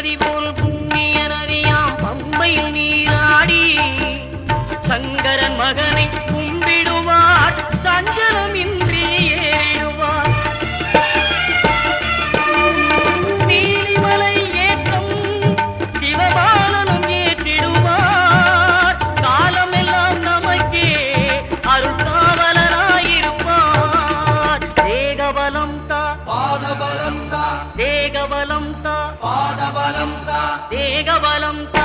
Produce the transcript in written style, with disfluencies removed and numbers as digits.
நதி போல் புண்ணிய நதியாம் பம்பையில் நீராடி சங்கரன் மகனை கும்பிடுவார் சஞ்சலமின்றி ஏறிடுவார். நீலிமலை ஏற்றம் சிவபாலனும் ஏற்றிடுவார். காலமெல்லாம் நமக்கே அருள்காவலனாயிருப்பார். தேகபலம் தா பாதபலம் தா தேகபலம் தா பாதபலம் தா தேகபலம் தா